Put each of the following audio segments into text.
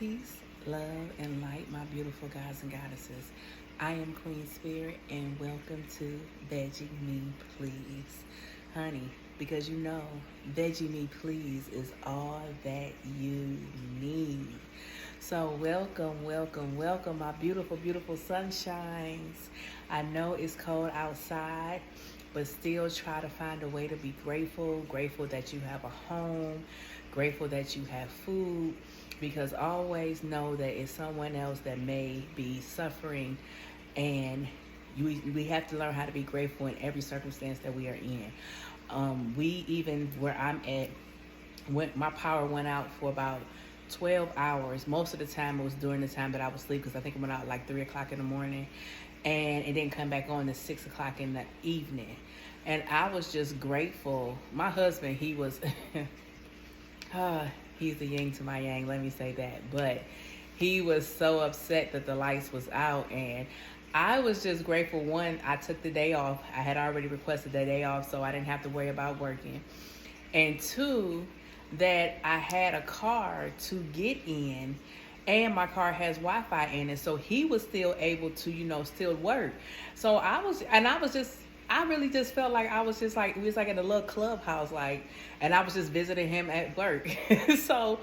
Peace, love, and light, my beautiful gods and goddesses. I am Queen Spirit, and welcome to Veggie Me Please. Honey, because you know, Veggie Me Please is all that you need. So, welcome, my beautiful, beautiful sunshines. I know it's cold outside, but still try to find a way to be grateful. Grateful that you have a home, grateful that you have food, because always know that it's someone else that may be suffering, and we have to learn how to be grateful in every circumstance that we are in. We even where I'm at, when my power went out for about 12 hours. Most of the time it was during the time that I was asleep, because I think it went out like 3 o'clock in the morning, and it didn't come back on to 6 o'clock in the evening. And I was just grateful. My husband, he was he's the yin to my yang, let me say that. But he was so upset that the lights was out, and I was just grateful. One, I took the day off. I had already requested the day off, so I didn't have to worry about working. And two, that I had a car to get in, and my car has Wi-Fi in it, so he was still able to, still work. So I really just felt like I was just like, we was like in a little clubhouse, like, and I was just visiting him at work. So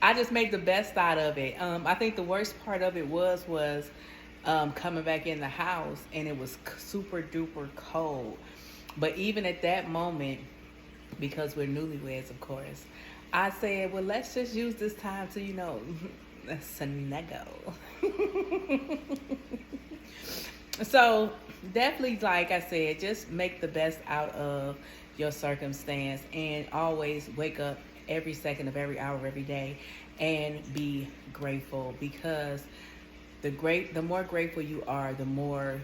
I just made the best out of it. I think the worst part of it was coming back in the house, and it was super duper cold. But even at that moment, because we're newlyweds, of course, I said, well, let's just use this time to, snuggle. So definitely, like I said, just make the best out of your circumstance, and always wake up every second of every hour of every day and be grateful, because the more grateful you are, the more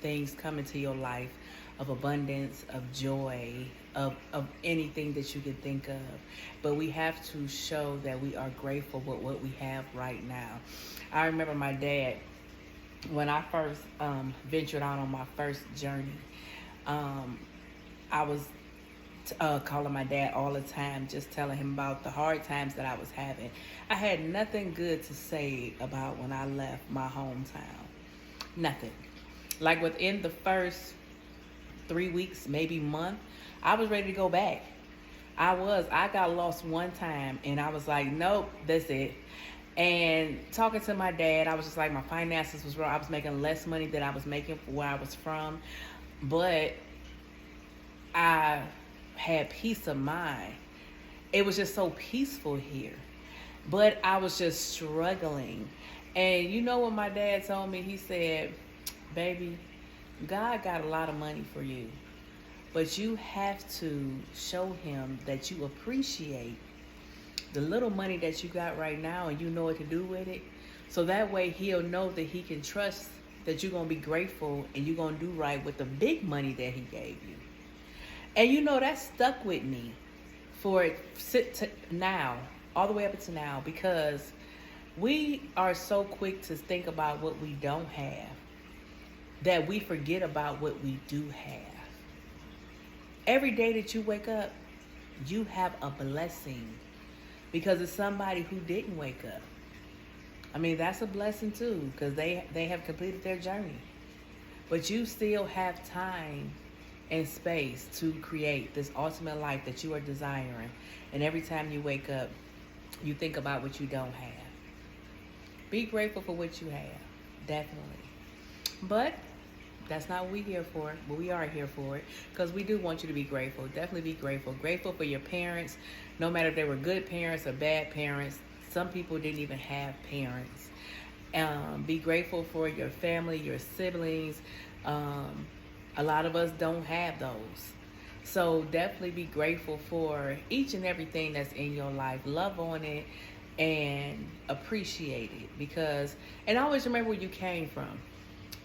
things come into your life of abundance, of joy, of anything that you can think of. But we have to show that we are grateful with what we have right now. I remember my dad, when I first ventured out on my first journey, I was calling my dad all the time, just telling him about the hard times that I was having. I had nothing good to say about when I left my hometown. Nothing. Like within the first 3 weeks, maybe month, I was ready to go back. I got lost one time, and I was like, nope, that's it. And talking to my dad, I was just like, my finances was wrong. I was making less money than I was making for where I was from. But I had peace of mind. It was just so peaceful here. But I was just struggling. And you know what my dad told me? He said, baby, God got a lot of money for you, but you have to show him that you appreciate the little money that you got right now, and you know what to do with it. So that way he'll know that he can trust that you're going to be grateful, and you're going to do right with the big money that he gave you. And that stuck with me for now, all the way up to now, because we are so quick to think about what we don't have that we forget about what we do have. Every day that you wake up, you have a blessing, because it's somebody who didn't wake up. I mean, that's a blessing too, because they have completed their journey. But you still have time and space to create this ultimate life that you are desiring. And every time you wake up, you think about what you don't have. Be grateful for what you have, definitely. But that's not what we're here for, but we are here for it, because we do want you to be grateful. Definitely be grateful. Grateful for your parents, no matter if they were good parents or bad parents. Some people didn't even have parents. Be grateful for your family, your siblings. A lot of us don't have those. So definitely be grateful for each and everything that's in your life. Love on it and appreciate it, and always remember where you came from.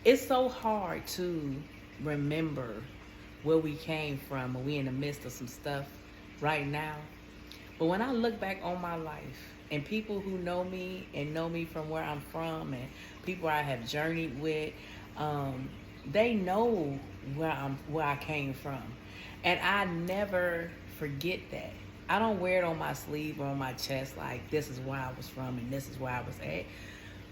It's so hard to remember where we came from when we're in the midst of some stuff right now. But when I look back on my life, and people who know me and know me from where I'm from, and people I have journeyed with, they know where I came from. And I never forget that. I don't wear it on my sleeve or on my chest like this is where I was from and this is where I was at.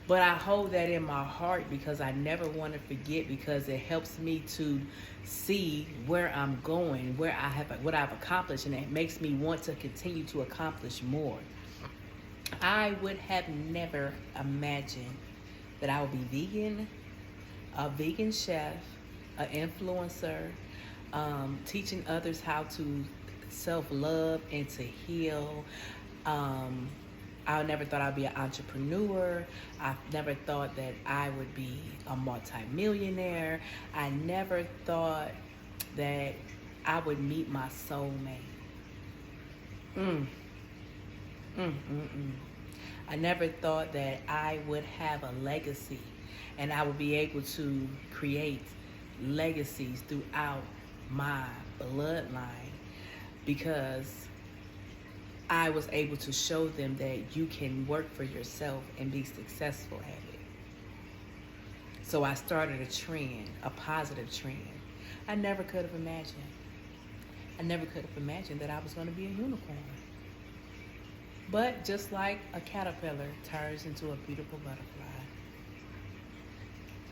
But I hold that in my heart because I never want to forget, because it helps me to see where I'm going, where I have what I've accomplished, and it makes me want to continue to accomplish more. I would have never imagined that I would be vegan, a vegan chef, an influencer, teaching others how to self-love and to heal. I never thought I'd be an entrepreneur. I never thought that I would be a multi-millionaire. I never thought that I would meet my soulmate. Mm, mm, mm, mm. I never thought that I would have a legacy and I would be able to create legacies throughout my bloodline, because I was able to show them that you can work for yourself and be successful at it. So I started a trend, a positive trend. I never could have imagined. I never could have imagined that I was going to be a unicorn. But just like a caterpillar turns into a beautiful butterfly,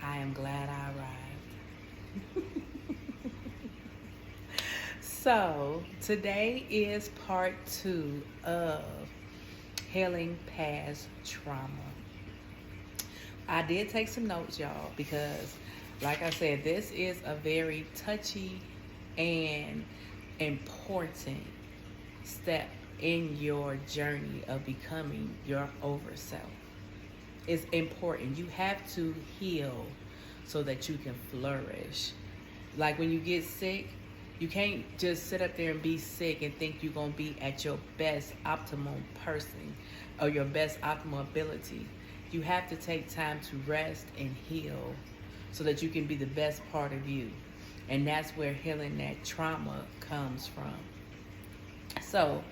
I am glad I arrived. So today is part 2 of healing past trauma. I did take some notes, y'all, because like I said, this is a very touchy and important step in your journey of becoming your over self. It's important. You have to heal so that you can flourish. Like when you get sick, you can't just sit up there and be sick and think you're going to be at your best optimal person or your best optimal ability. You have to take time to rest and heal so that you can be the best part of you. And that's where healing that trauma comes from. So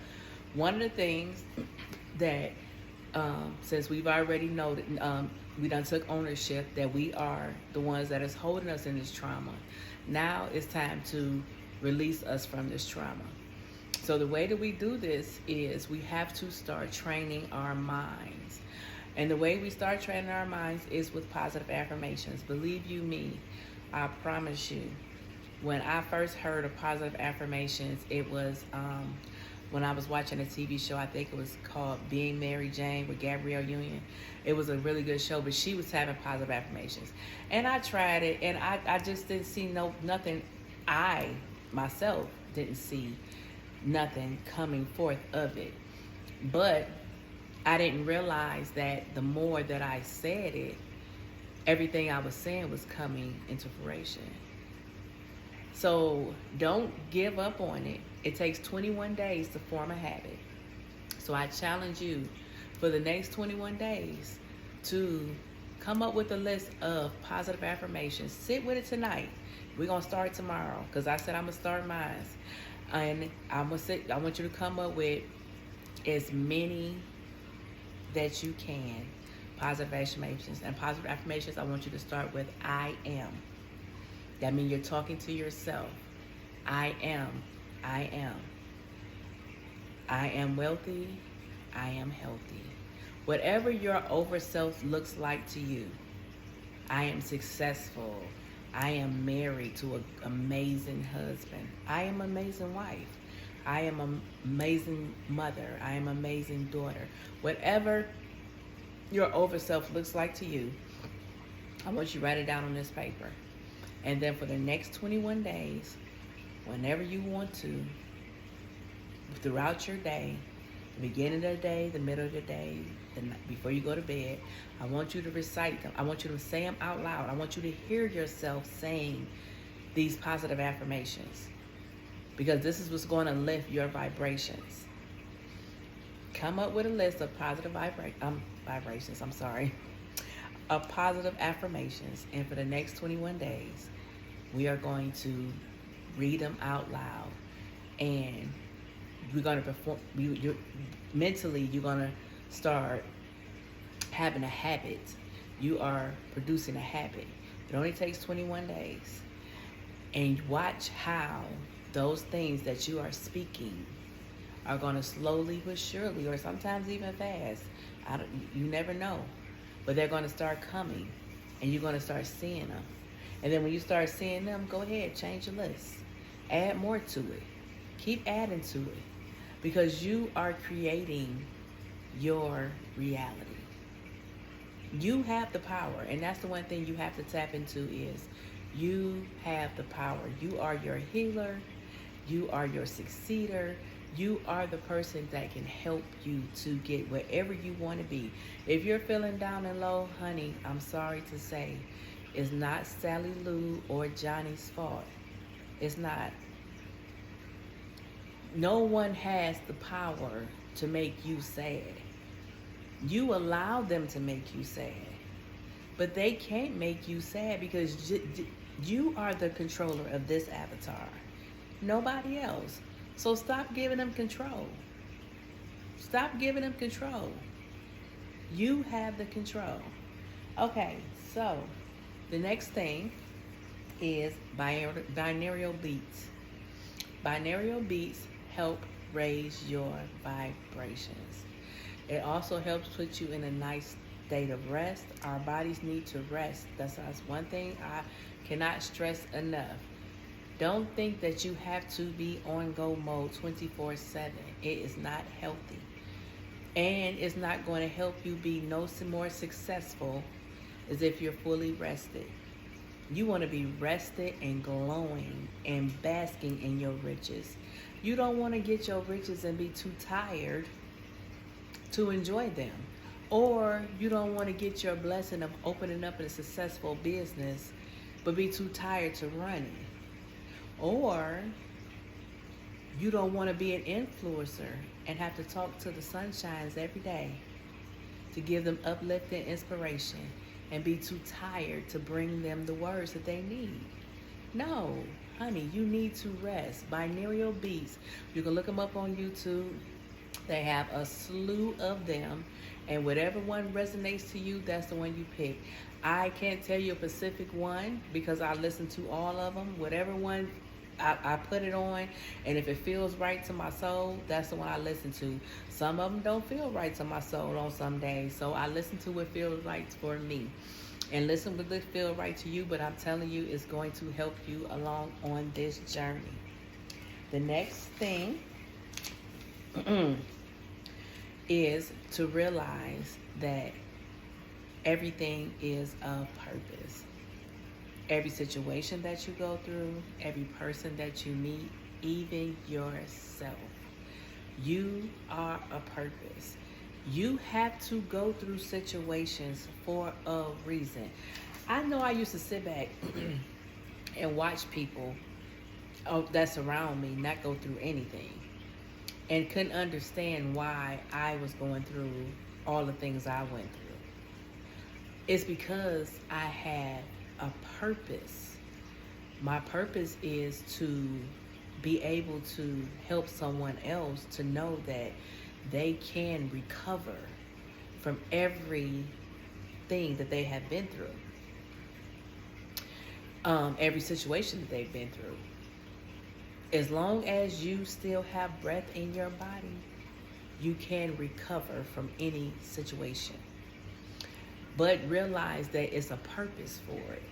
one of the things that, since we've already noted, we done took ownership that we are the ones that is holding us in this trauma. Now it's time to release us from this trauma. So the way that we do this is we have to start training our minds. And the way we start training our minds is with positive affirmations. Believe you me, I promise you, when I first heard of positive affirmations, it was when I was watching a TV show. I think it was called Being Mary Jane with Gabrielle Union. It was a really good show, but she was having positive affirmations. And I tried it, and I just didn't see nothing. I myself didn't see nothing coming forth of it. But I didn't realize that the more that I said it, everything I was saying was coming into fruition. So don't give up on it. It takes 21 days to form a habit. So I challenge you for the next 21 days to come up with a list of positive affirmations. Sit with it tonight. We're going to start tomorrow because I said I'm going to start mine. And I want you to come up with as many that you can, positive affirmations. And positive affirmations, I want you to start with I am. That means you're talking to yourself. I am. I am. I am wealthy. I am healthy. Whatever your over self looks like to you, I am successful. I am married to an amazing husband. I am an amazing wife. I am an amazing mother. I am an amazing daughter. Whatever your over self looks like to you, I want you to write it down on this paper. And then for the next 21 days, whenever you want to, throughout your day, the beginning of the day, the middle of the day, before you go to bed, I want you to recite them. I want you to say them out loud. I want you to hear yourself saying these positive affirmations, because this is what's going to lift your vibrations. Come up with a list of positive vibrations, of positive affirmations. And for the next 21 days, we are going to read them out loud. And we're going to perform, mentally, you're going to start having a habit. You are producing a habit. It only takes 21 days. And watch how those things that you are speaking are going to slowly but surely, or sometimes even fast, you never know, but they're going to start coming, and you're going to start seeing them. And then when you start seeing them, go ahead, change your list, add more to it, keep adding to it, because you are creating your reality. You have the power, and that's the one thing you have to tap into is you have the power. You are your healer. You are your succeeder. You are the person that can help you to get wherever you want to be. If you're feeling down and low, honey, I'm sorry to say, it's not Sally Lou or Johnny's fault. It's not. No one has the power to make you sad. You allow them to make you sad, but they can't make you sad because you are the controller of this avatar, nobody else. So stop giving them control. Stop giving them control. You have the control. Okay, so the next thing is binaural beats. Binaural beats help raise your vibrations. It also helps put you in a nice state of rest. Our bodies need to rest. That's one thing I cannot stress enough. Don't think that you have to be on go mode 24/7. It is not healthy. And it's not going to help you be no more successful as if you're fully rested. You want to be rested and glowing and basking in your riches. You don't want to get your riches and be too tired to enjoy them. Or you don't want to get your blessing of opening up a successful business but be too tired to run it. Or you don't want to be an influencer and have to talk to the sunshines every day to give them uplifting inspiration and be too tired to bring them the words that they need. No, honey, you need to rest. Binaural beats. You can look them up on YouTube. They have a slew of them, and whatever one resonates to you, that's the one you pick. I can't tell you a specific one because I listen to all of them. Whatever one I put it on, and if it feels right to my soul, that's the one I listen to. Some of them don't feel right to my soul on some days, so I listen to what feels right for me. And listen what feel right to you, but I'm telling you, it's going to help you along on this journey. The next thing is to realize that everything is of purpose. Every situation that you go through, every person that you meet, even yourself, you are a purpose. You have to go through situations for a reason. I know I used to sit back and watch people that's around me not go through anything and couldn't understand why I was going through all the things I went through. It's because I have a purpose. My purpose is to be able to help someone else to know that they can recover from everything that they have been through, every situation that they've been through. As long as you still have breath in your body, you can recover from any situation. But realize that it's a purpose for it.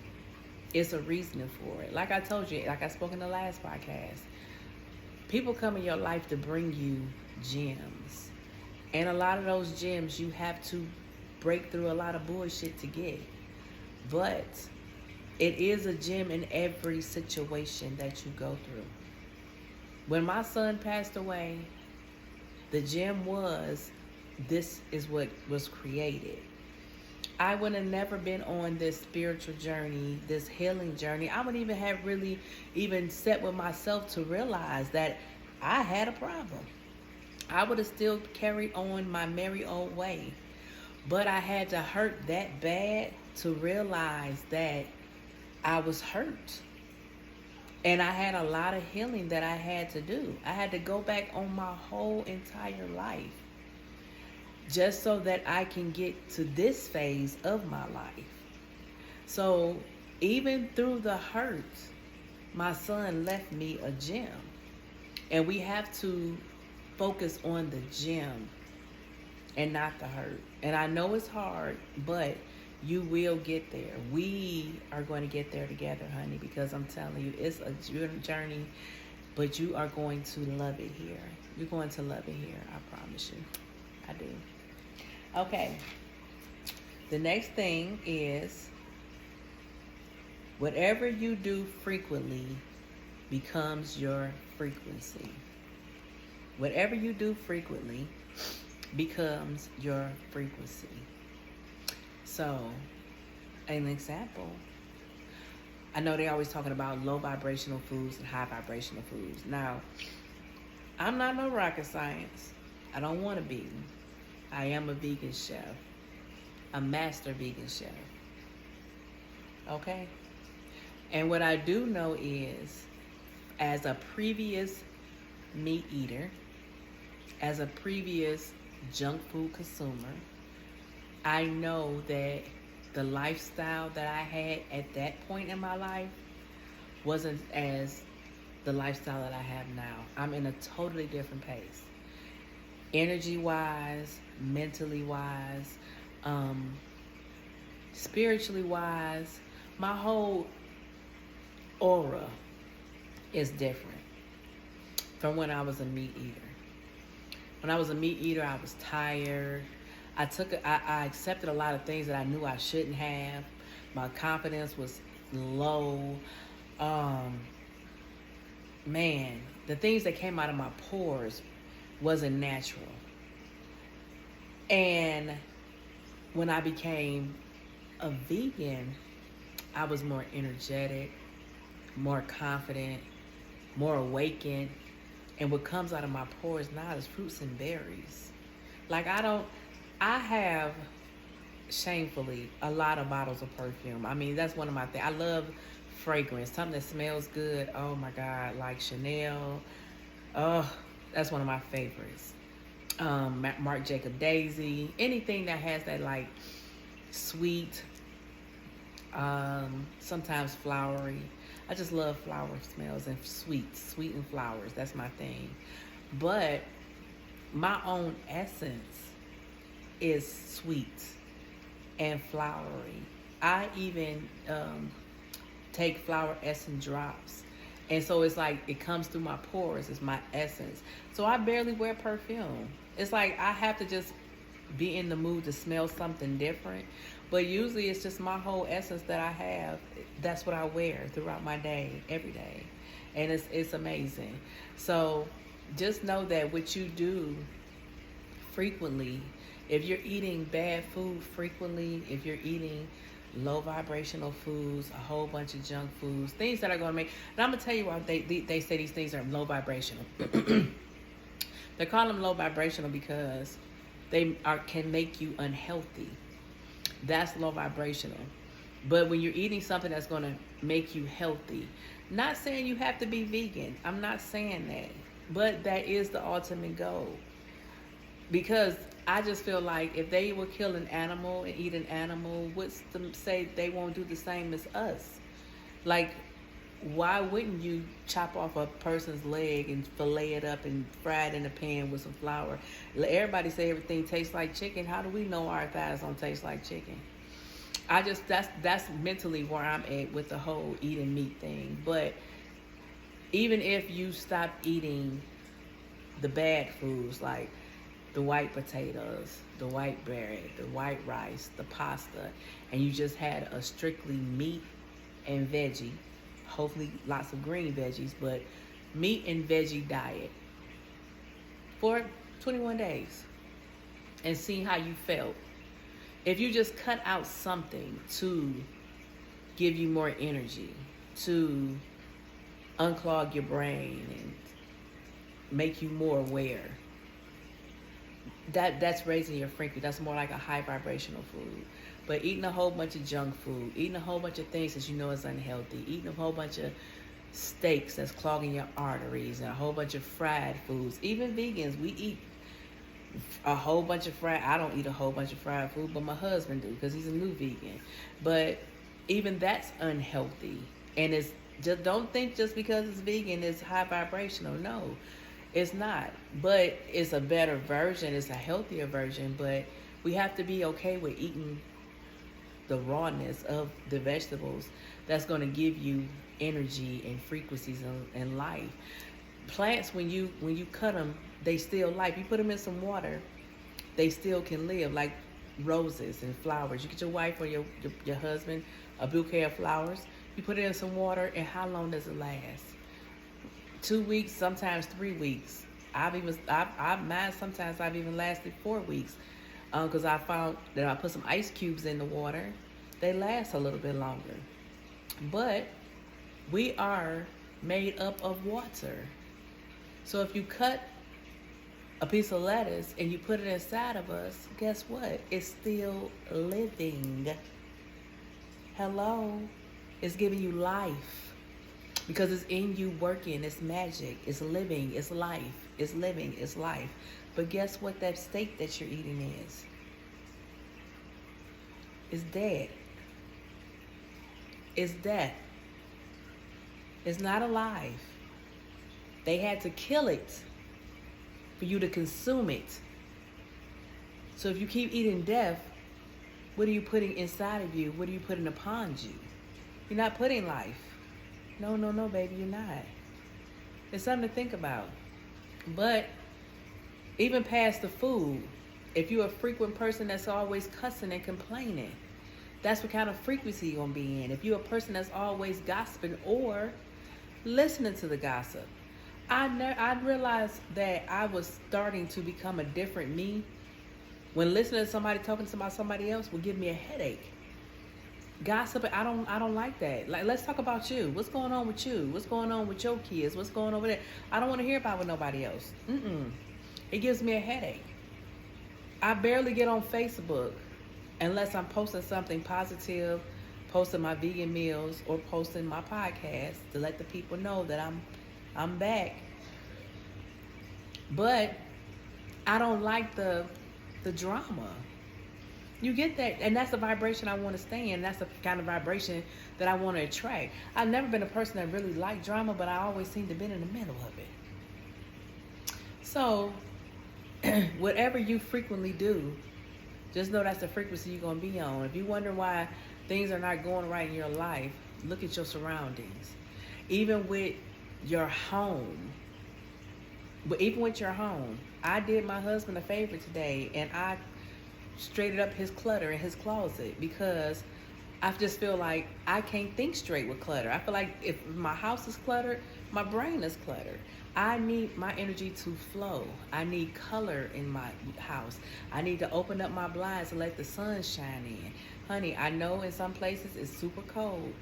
It's a reason for it. Like I told you, like I spoke in the last podcast, people come in your life to bring you gems. And a lot of those gems you have to break through a lot of bullshit to get. But it is a gem in every situation that you go through. When my son passed away, the gem was, this is what was created. I would have never been on this spiritual journey, this healing journey. I wouldn't even have really even sat with myself to realize that I had a problem. I would have still carried on my merry old way. But I had to hurt that bad to realize that I was hurt. And I had a lot of healing that I had to do. I had to go back on my whole entire life just so that I can get to this phase of my life. So even through the hurt, my son left me a gem. And we have to focus on the gym and not the hurt. And I know it's hard, but you will get there. We are going to get there together, honey, because I'm telling you, it's a journey, but you are going to love it here. You're going to love it here. I promise you. I do. Okay. The next thing is whatever you do frequently becomes your frequency. Whatever you do frequently becomes your frequency. So, an example, I know they're always talking about low vibrational foods and high vibrational foods. Now, I'm not no rocket science. I don't want to be. I am a vegan chef, a master vegan chef. Okay? And what I do know is, as a previous meat eater, as a previous junk food consumer, I know that the lifestyle that I had at that point in my life wasn't as the lifestyle that I have now. I'm in a totally different pace. Energy-wise, mentally-wise, spiritually-wise, my whole aura is different from when I was a meat eater. When I was a meat eater, I was tired. I accepted a lot of things that I knew I shouldn't have. My confidence was low. Man, the things that came out of my pores wasn't natural. And when I became a vegan, I was more energetic, more confident, more awakened. And what comes out of my pores now is fruits and berries. Like I have, shamefully, a lot of bottles of perfume. I mean, that's one of my things. I love fragrance, something that smells good. Oh my God, like Chanel. Oh, that's one of my favorites. Marc Jacob Daisy, anything that has that like sweet, sometimes flowery. I just love flower smells and sweet and flowers. That's my thing. But my own essence is sweet and flowery. I even take flower essence drops. And so it's like it comes through my pores. It's my essence. So I barely wear perfume. It's like I have to just be in the mood to smell something different. But usually it's just my whole essence that I have. That's what I wear throughout my day, every day. And it's amazing. So just know that what you do frequently, if you're eating bad food frequently, if you're eating low vibrational foods, a whole bunch of junk foods, things that are going to make, and I'm going to tell you why they say these things are low vibrational. They call them low vibrational because they can make you unhealthy. That's low vibrational. But when you're eating something that's going to make you healthy, not saying you have to be vegan. I'm not saying that. But that is the ultimate goal. Because I just feel like if they will kill an animal and eat an animal, what's to say they won't do the same as us? Like, why wouldn't you chop off a person's leg and fillet it up and fry it in a pan with some flour? Everybody say everything tastes like chicken. How do we know our thighs don't taste like chicken? That's mentally where I'm at with the whole eating meat thing. But even if you stop eating the bad foods like the white potatoes, the white bread, the white rice, the pasta, and you just had a strictly meat and veggie, hopefully lots of green veggies, but meat and veggie diet for 21 days and see how you felt. If you just cut out something to give you more energy, to unclog your brain and make you more aware, that's raising your frequency. That's more like a high vibrational food. But eating a whole bunch of junk food, eating a whole bunch of things that you know is unhealthy, eating a whole bunch of steaks that's clogging your arteries, and a whole bunch of fried foods. Even vegans, we eat a whole bunch of fried. I don't eat a whole bunch of fried food, but my husband do because he's a new vegan. But even that's unhealthy. And it's just, don't think just because it's vegan it's high vibrational. No. It's not, but it's a better version. It's a healthier version, but we have to be okay with eating the rawness of the vegetables that's going to give you energy and frequencies in life. Plants, when you cut them, they still life. You put them in some water, they still can live, like roses and flowers. You get your wife or your husband a bouquet of flowers, you put it in some water, and how long does it last? 2 weeks, sometimes 3 weeks. Mine sometimes I've even lasted 4 weeks, because I found that I put some ice cubes in the water, they last a little bit longer. But we are made up of water. So if you cut a piece of lettuce and you put it inside of us, guess what? It's still living. Hello? It's giving you life because it's in you working. It's magic. It's living. It's life. It's living. It's life. But guess what that steak that you're eating is? It's dead. It's death. It's not alive. They had to kill it for you to consume it. So if you keep eating death, what are you putting inside of you? What are you putting upon you? You're not putting life. No, baby, you're not. It's something to think about. But even past the food, if you're a frequent person that's always cussing and complaining, that's what kind of frequency you're going to be in. If you're a person that's always gossiping or listening to the gossip, I realized that I was starting to become a different me when listening to somebody talking about somebody else would give me a headache. Gossip, I don't like that. Like, let's talk about you. What's going on with you? What's going on with your kids? What's going on with it? I don't want to hear about with nobody else. It gives me a headache. I barely get on Facebook unless I'm posting something positive, posting my vegan meals, or posting my podcast to let the people know that I'm back. But I don't like the drama. You get that, and that's the vibration I want to stay in. That's the kind of vibration that I want to attract. I've never been a person that really liked drama, but I always seem to be in the middle of it. So whatever you frequently do, just know that's the frequency you're going to be on. If you wonder why things are not going right in your life, look at your surroundings. Even with your home. But even with your home, I did my husband a favor today, and I straightened up his clutter in his closet because I just feel like I can't think straight with clutter. I feel like if my house is cluttered, my brain is cluttered. I need my energy to flow. I need color in my house. I need to open up my blinds and let the sun shine in. Honey, I know in some places it's super cold.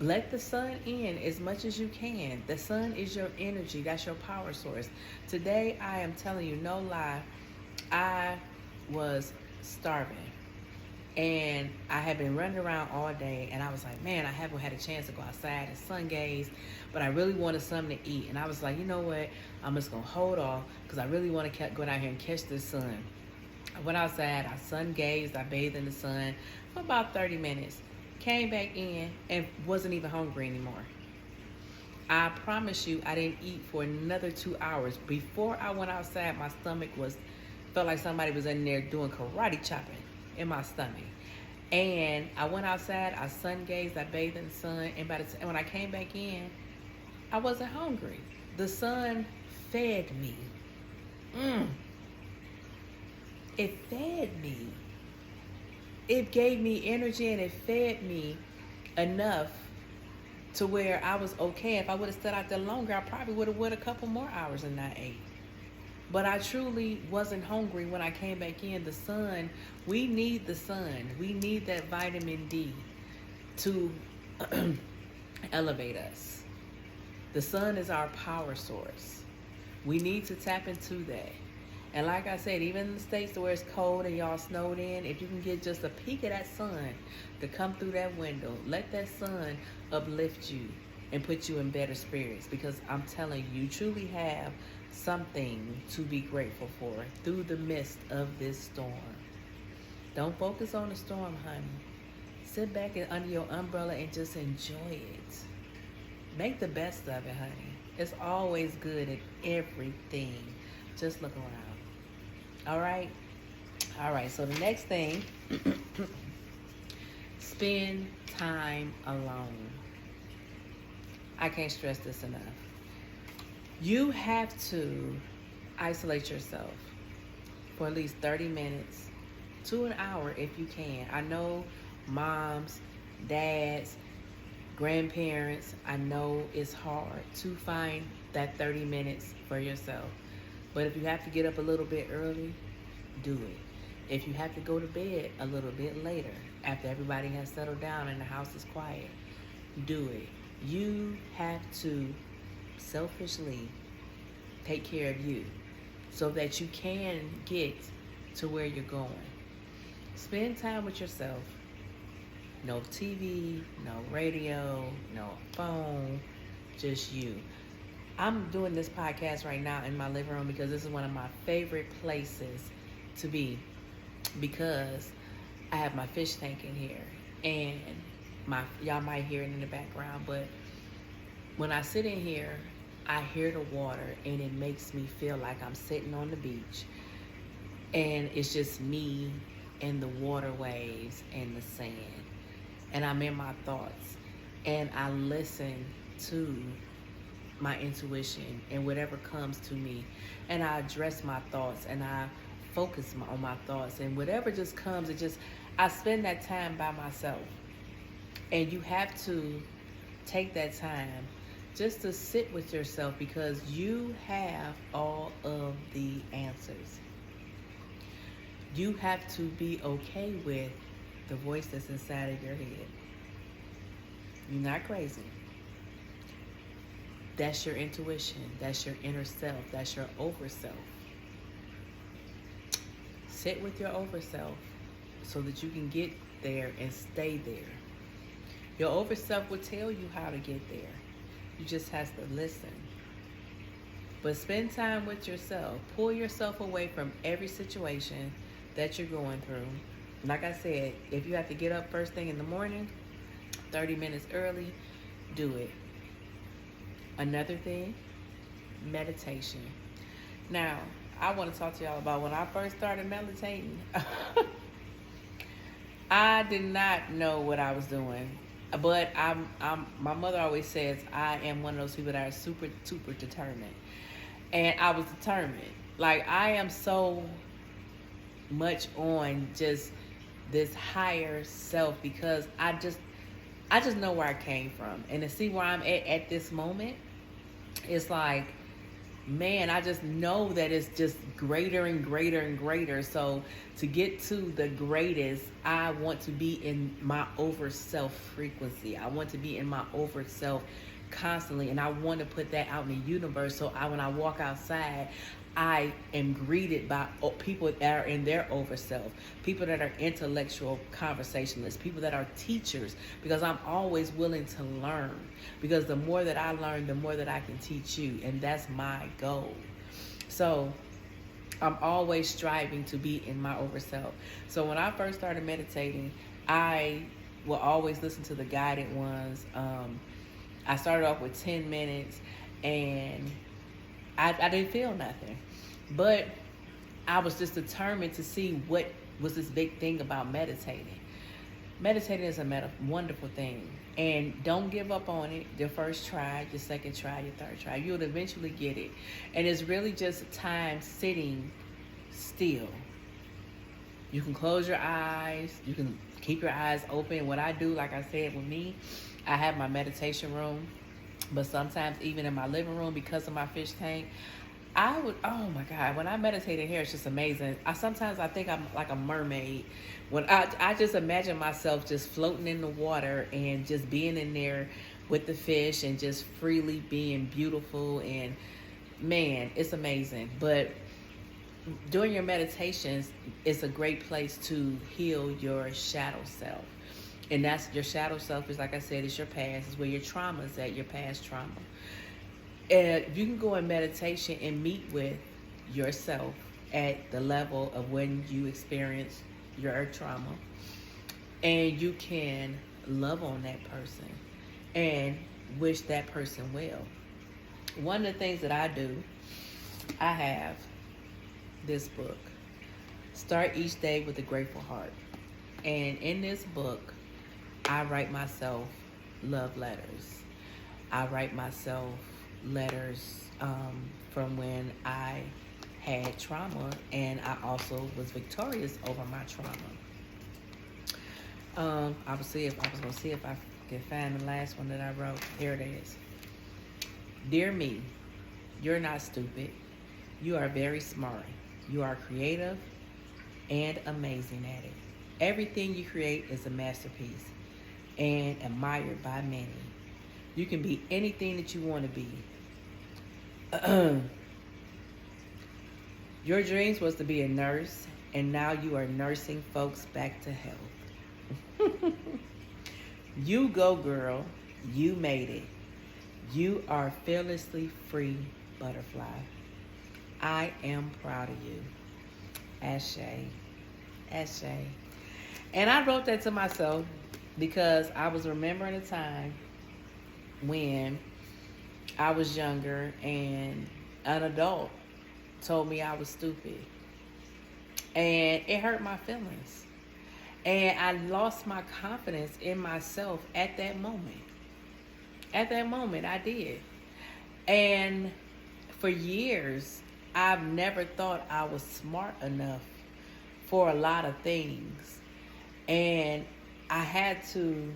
Let the sun in as much as you can. The sun is your energy. That's your power source. Today, I am telling you, no lie, I was starving. And I had been running around all day, and I was like, man, I haven't had a chance to go outside and sun gaze, but I really wanted something to eat. And I was like, you know what? I'm just going to hold off because I really want to go down here and catch this sun. I went outside, I sun gazed, I bathed in the sun for about 30 minutes. Came back in and wasn't even hungry anymore. I promise you, I didn't eat for another 2 hours. Before I went outside, my stomach felt like somebody was in there doing karate chopping in my stomach. And I went outside, I sun gazed, I bathed in the sun, and when I came back in, I wasn't hungry. The sun fed me. It fed me. It gave me energy, and it fed me enough to where I was okay. If I would have stood out there longer, I probably would have went a couple more hours and not ate. But I truly wasn't hungry when I came back in. The sun, we need the sun. We need that vitamin D to elevate us. The sun is our power source. We need to tap into that. And like I said, even in the states where it's cold and y'all snowed in, if you can get just a peek of that sun to come through that window, let that sun uplift you and put you in better spirits. Because I'm telling you, you truly have something to be grateful for through the midst of this storm. Don't focus on the storm, honey. Sit back and under your umbrella and just enjoy it. Make the best of it, honey. It's always good at everything. Just look around. All right? All right, so the next thing, spend time alone. I can't stress this enough. You have to isolate yourself for at least 30 minutes to an hour if you can. I know moms, dads, grandparents, I know it's hard to find that 30 minutes for yourself. But if you have to get up a little bit early, do it. If you have to go to bed a little bit later, after everybody has settled down and the house is quiet, do it. You have to selfishly take care of you so that you can get to where you're going. Spend time with yourself. No TV, no radio, no phone, just you. I'm doing this podcast right now in my living room because this is one of my favorite places to be, because I have my fish tank in here, and y'all might hear it in the background, but when I sit in here, I hear the water and it makes me feel like I'm sitting on the beach, and it's just me and the water waves and the sand, and I'm in my thoughts, and I listen to my intuition and whatever comes to me, and I address my thoughts and I focus on my thoughts, and whatever just comes, I spend that time by myself. And you have to take that time just to sit with yourself, because you have all of the answers. You have to be okay with the voice that's inside of your head. You're not crazy. That's your intuition. That's your inner self. That's your over self. Sit with your over self so that you can get there and stay there. Your over self will tell you how to get there. You just have to listen. But spend time with yourself. Pull yourself away from every situation that you're going through. Like I said, if you have to get up first thing in the morning, 30 minutes early, do it. Another thing, meditation. Now, I want to talk to y'all about when I first started meditating. I did not know what I was doing, but my mother always says I am one of those people that are super, super determined, and I was determined. Like, I am so much on just this higher self, because I just know where I came from, and to see where I'm at this moment, it's like, man, I just know that it's just greater and greater and greater. So to get to the greatest, I want to be in my over self frequency. I want to be in my over self constantly, and I want to put that out in the universe. So when I walk outside, I am greeted by people that are in their over self, people that are intellectual conversationalists, people that are teachers, because I'm always willing to learn, because the more that I learn, the more that I can teach you, and that's my goal. So I'm always striving to be in my over self. So when I first started meditating, I will always listen to the guided ones. I started off with 10 minutes, and I didn't feel nothing, but I was just determined to see what was this big thing about meditating. Meditating is a wonderful thing, and don't give up on it. Your first try, your second try, your third try, you'll eventually get it. And it's really just time sitting still. You can close your eyes, you can keep your eyes open. What I do, like I said, with me, I have my meditation room, but sometimes even in my living room, because of my fish tank, oh my God, when I meditate in here, it's just amazing. Sometimes I think I'm like a mermaid. When I just imagine myself just floating in the water and just being in there with the fish and just freely being beautiful, and man, it's amazing. But during your meditations, it's a great place to heal your shadow self. And that's your shadow self is, like I said, it's your past. It's where your trauma is at, your past trauma. And you can go in meditation and meet with yourself at the level of when you experience your trauma. And you can love on that person and wish that person well. One of the things that I do, I have this book. Start each day with a grateful heart. And in this book, I write myself love letters. I write myself letters from when I had trauma, and I also was victorious over my trauma. I was gonna see if I can find the last one that I wrote. Here it is. Dear me, you're not stupid. You are very smart. You are creative and amazing at it. Everything you create is a masterpiece and admired by many. You can be anything that you want to be. Your dreams was to be a nurse, and now you are nursing folks back to health. You go, girl. You made it. You are fearlessly free butterfly. I am proud of you. Ashe. Ashe. And I wrote that to myself because I was remembering a time when I was younger and an adult told me I was stupid. And it hurt my feelings. And I lost my confidence in myself at that moment. At that moment, I did. And for years, I've never thought I was smart enough for a lot of things. And I had to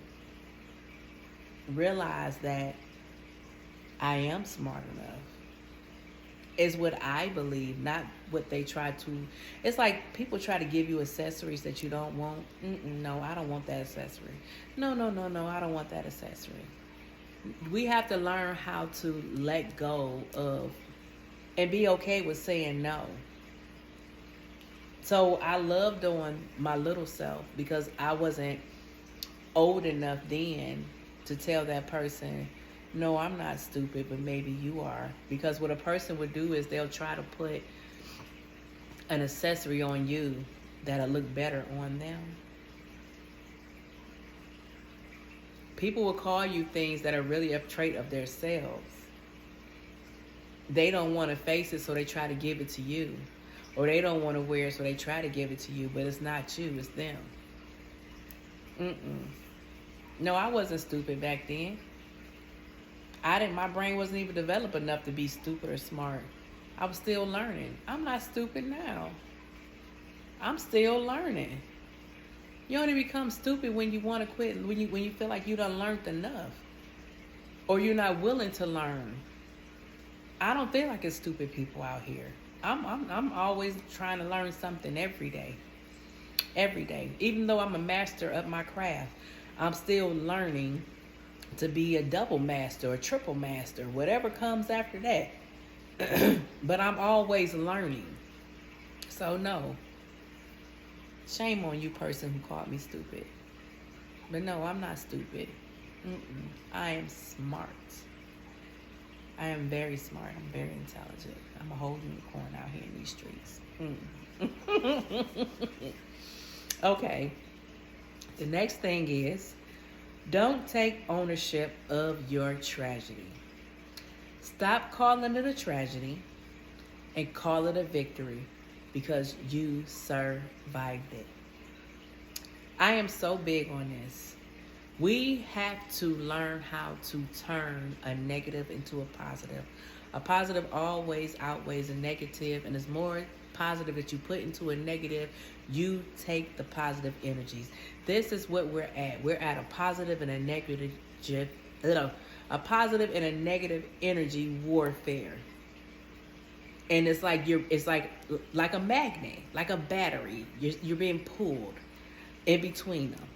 realize that I am smart enough. Is what I believe, not what they try to. It's like people try to give you accessories that you don't want. No, I don't want that accessory. No, I don't want that accessory. We have to learn how to let go of and be okay with saying no. So I love doing my little self because I wasn't old enough then to tell that person, no, I'm not stupid, but maybe you are. Because what a person would do is they'll try to put an accessory on you that'll look better on them. People will call you things that are really a trait of themselves. They don't want to face it, so they try to give it to you. Or they don't want to wear it, so they try to give it to you, but it's not you, it's them. No, I wasn't stupid back then. My brain wasn't even developed enough to be stupid or smart. I was still learning. I'm not stupid now. I'm still learning. You only become stupid when you want to quit, when you feel like you done learned enough. Or you're not willing to learn. I don't feel like it's stupid people out here. I'm always trying to learn something every day. Every day. Even though I'm a master of my craft, I'm still learning to be a double master or triple master, whatever comes after that. But I'm always learning. So no. Shame on you, person who called me stupid. But no, I'm not stupid. I am smart. I am very smart. I'm very intelligent. I'm a whole unicorn out here in these streets. Okay. The next thing is, don't take ownership of your tragedy. Stop calling it a tragedy and call it a victory because you survived it. I am so big on this. We have to learn how to turn a negative into a positive. A positive always outweighs a negative, and it's more positive that you put into a negative, you take the positive energies. This is what we're at. We're at a positive and a negative, a positive and a negative energy warfare. And it's like like a magnet, like a battery. You're being pulled in between them.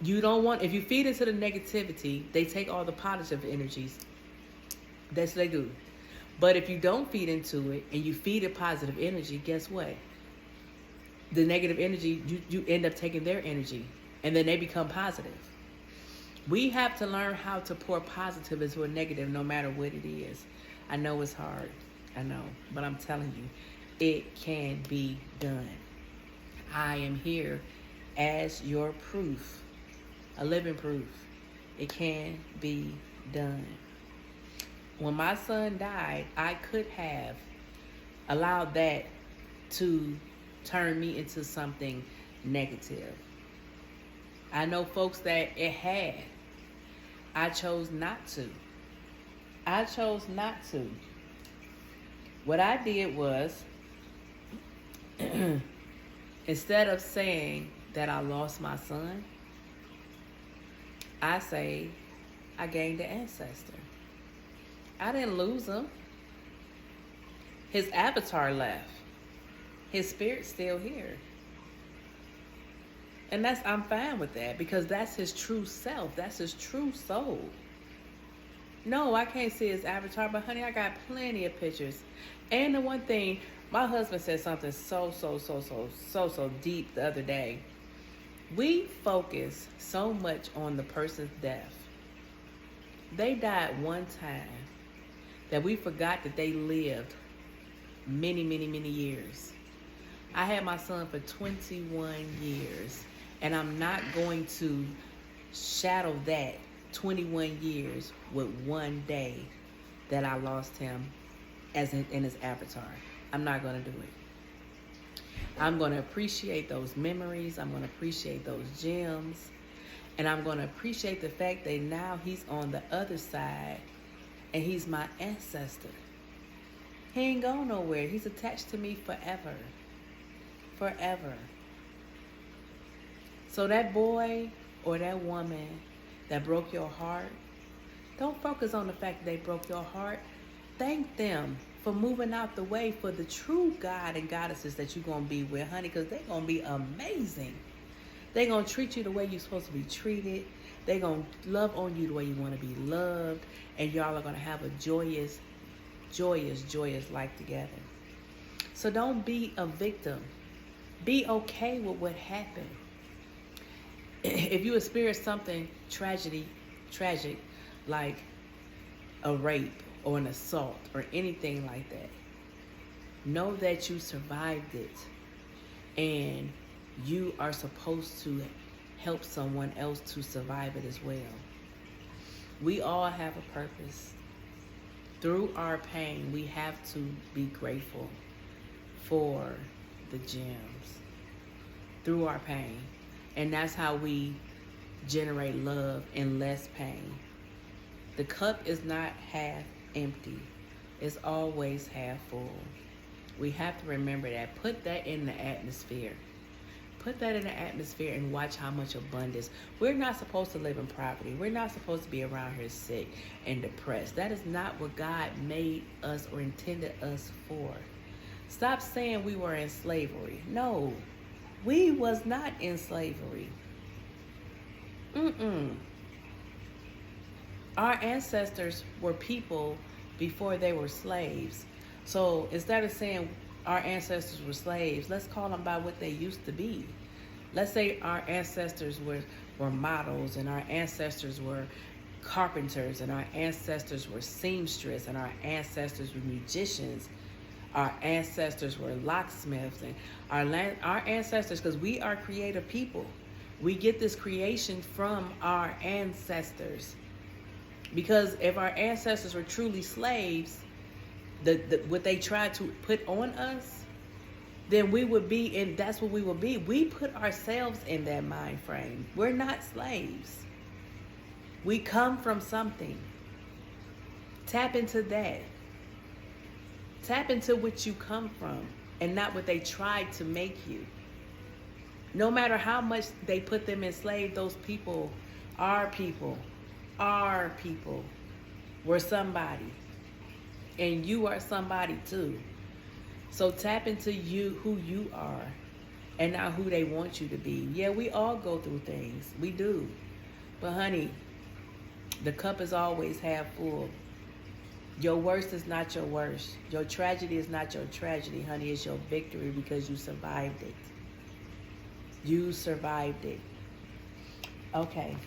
You don't want, if you feed into the negativity, they take all the positive energies. That's what they do. But if you don't feed into it and you feed it positive energy, guess what? The negative energy, you end up taking their energy and then they become positive. We have to learn how to pour positive into a negative no matter what it is. I know it's hard. I know. But I'm telling you, it can be done. I am here as your proof. A living proof. It can be done. When my son died, I could have allowed that to turn me into something negative. I know folks that it had. I chose not to. I chose not to. What I did was, instead of saying that I lost my son, I say I gained an ancestor. I didn't lose him. His avatar left. His spirit's still here. And I'm fine with that, because that's his true self. That's his true soul. No, I can't see his avatar, but honey, I got plenty of pictures. And the one thing, my husband said something so deep the other day. We focus so much on the person's death. They died one time that we forgot that they lived many years. I had my son for 21 years, and I'm not going to shadow that 21 years with one day that I lost him in his avatar. I'm not going to do it. I'm going to appreciate those memories. I'm going to appreciate those gems. And I'm going to appreciate the fact that now he's on the other side and he's my ancestor. He ain't going nowhere. He's attached to me forever. Forever. So that boy or that woman that broke your heart, don't focus on the fact that they broke your heart. Thank them for moving out the way for the true God and goddesses that you're going to be with, honey, because they're going to be amazing. They're going to treat you the way you're supposed to be treated. They're going to love on you the way you want to be loved. And y'all are going to have a joyous life together. So don't be a victim. Be okay with what happened. If you experience something tragic, like a rape or an assault or anything like that, know that you survived it, and you are supposed to help someone else to survive it as well. We all have a purpose. Through our pain, we have to be grateful for the gems. Through our pain. And that's how we generate love and less pain. The cup is not half empty. It's always half full. We have to remember that. Put that in the atmosphere. Put that in the atmosphere and watch how much abundance. We're not supposed to live in poverty. We're not supposed to be around here sick and depressed. That is not what God made us or intended us for. Stop saying we were in slavery. No, we was not in slavery. Our ancestors were people before they were slaves. So instead of saying our ancestors were slaves, let's call them by what they used to be. Let's say our ancestors were models, and our ancestors were carpenters, and our ancestors were seamstress, and our ancestors were musicians. Our ancestors were locksmiths, and our ancestors, because we are creative people. We get this creation from our ancestors. Because if our ancestors were truly slaves, what they tried to put on us, then we would be, and that's what we would be. We put ourselves in that mind frame. We're not slaves. We come from something. Tap into that. Tap into what you come from and not what they tried to make you. No matter how much they put them enslaved, those people, our people, were somebody. And you are somebody too. So tap into who you are, and not who they want you to be. Yeah, we all go through things. We do. But honey, the cup is always half full. Your worst is not your worst. Your tragedy is not your tragedy, honey. It's your victory, because you survived it. You survived it. Okay.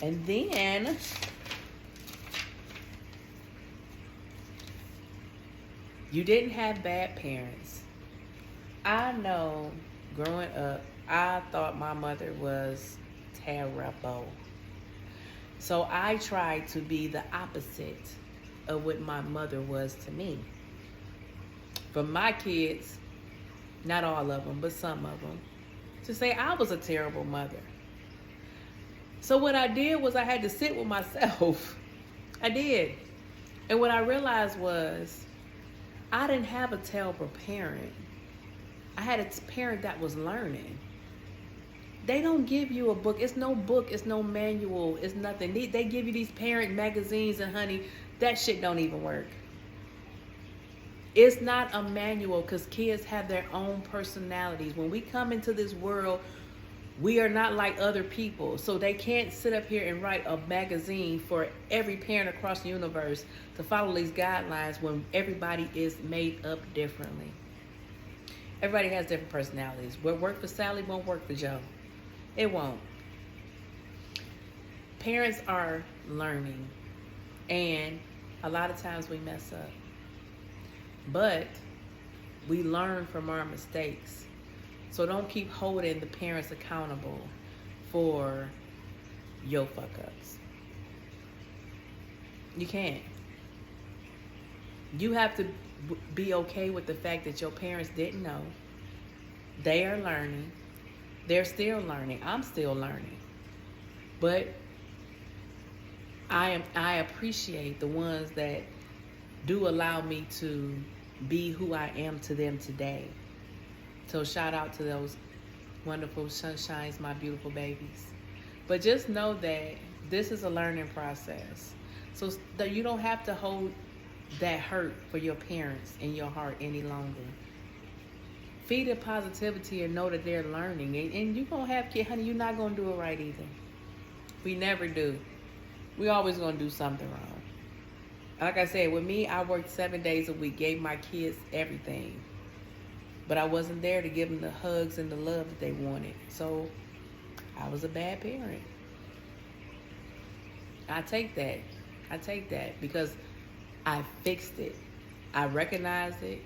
And then you didn't have bad parents. I know growing up, I thought my mother was terrible. So I tried to be the opposite of what my mother was to me. For my kids, not all of them, but some of them, to say I was a terrible mother. So what I did was I had to sit with myself. I did. And what I realized was I didn't have a terrible parent. I had a parent that was learning. They don't give you a book. It's no book. It's no manual. It's nothing. They give you these parent magazines, and honey, that shit don't even work. It's not a manual, because kids have their own personalities. When we come into this world, we are not like other people. So they can't sit up here and write a magazine for every parent across the universe to follow these guidelines when everybody is made up differently. Everybody has different personalities. What worked for Sally won't work for Joe. It won't. Parents are learning, and a lot of times we mess up. But we learn from our mistakes. So don't keep holding the parents accountable for your fuck ups. You can't. You have to be okay with the fact that your parents didn't know. They are learning. They're still learning. I'm still learning. But I appreciate the ones that do allow me to be who I am to them today. So shout out to those wonderful sunshines, my beautiful babies. But just know that this is a learning process. So that you don't have to hold that hurt for your parents in your heart any longer. Feed it positivity and know that they're learning. And you're going to have kids, honey, you're not going to do it right either. We never do. We always going to do something wrong. Like I said, with me, I worked 7 days a week, gave my kids everything. But I wasn't there to give them the hugs and the love that they wanted. So I was a bad parent. I take that because I fixed it. I recognized it.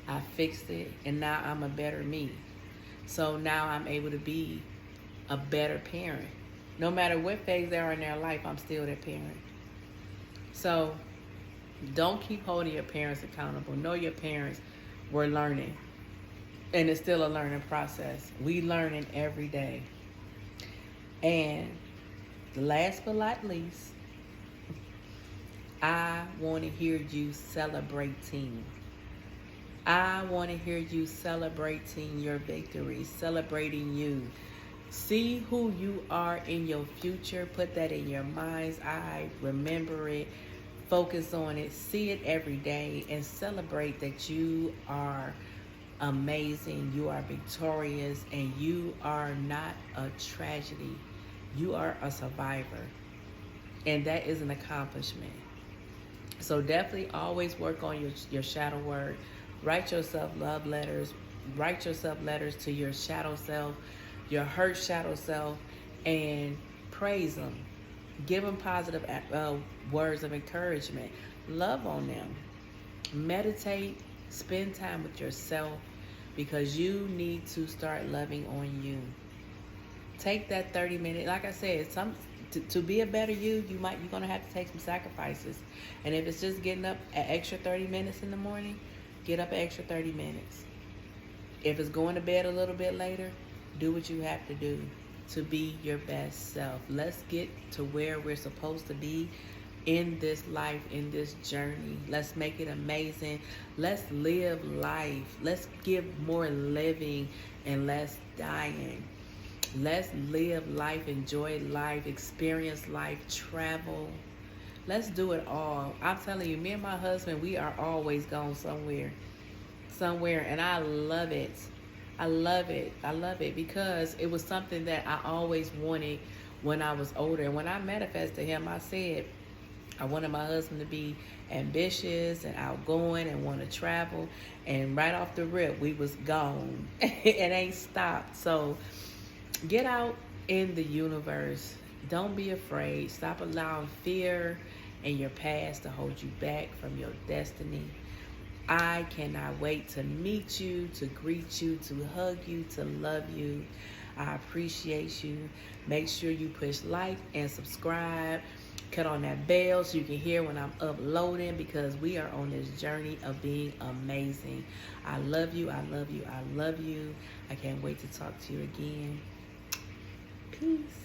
I fixed it. And now I'm a better me. So now I'm able to be a better parent. No matter what phase they are in their life, I'm still their parent. So don't keep holding your parents accountable. Know your parents were learning. And it's still a learning process. We learning every day. And last but not least, I want to hear you celebrating. I want to hear you celebrating your victories, celebrating you. See who you are in your future. Put that in your mind's eye. Remember it. Focus on it. See it every day and celebrate that you are amazing. You are victorious, and you are not a tragedy. You are a survivor, and that is an accomplishment. So definitely always work on your shadow work. Write yourself love letters. Write yourself letters to your shadow self, your hurt shadow self, and praise them. Give them positive words of encouragement. Love on them. Meditate. Spend time with yourself, because you need to start loving on you. Take that 30 minutes. Like I said, to be a better you're gonna have to take some sacrifices. And if it's just getting up an extra 30 minutes in the morning, get up an extra 30 minutes. If it's going to bed a little bit later, do what you have to do to be your best self. Let's get to where we're supposed to be in this life, in this journey. Let's make it amazing. Let's live life. Let's give more living and less dying. Let's live life, enjoy life, experience life, travel. Let's do it all. I'm telling you, me and my husband, we are always going somewhere, and I love it. I love it because it was something that I always wanted when I was older. And when I manifested him, I said I wanted my husband to be ambitious and outgoing and want to travel. And right off the rip, we was gone. It ain't stopped. So get out in the universe. Don't be afraid. Stop allowing fear and your past to hold you back from your destiny. I cannot wait to meet you, to greet you, to hug you, to love you. I appreciate you. Make sure you push like and subscribe. Cut on that bell so you can hear when I'm uploading, because we are on this journey of being amazing. I love you. I love you. I love you. I can't wait to talk to you again. Peace.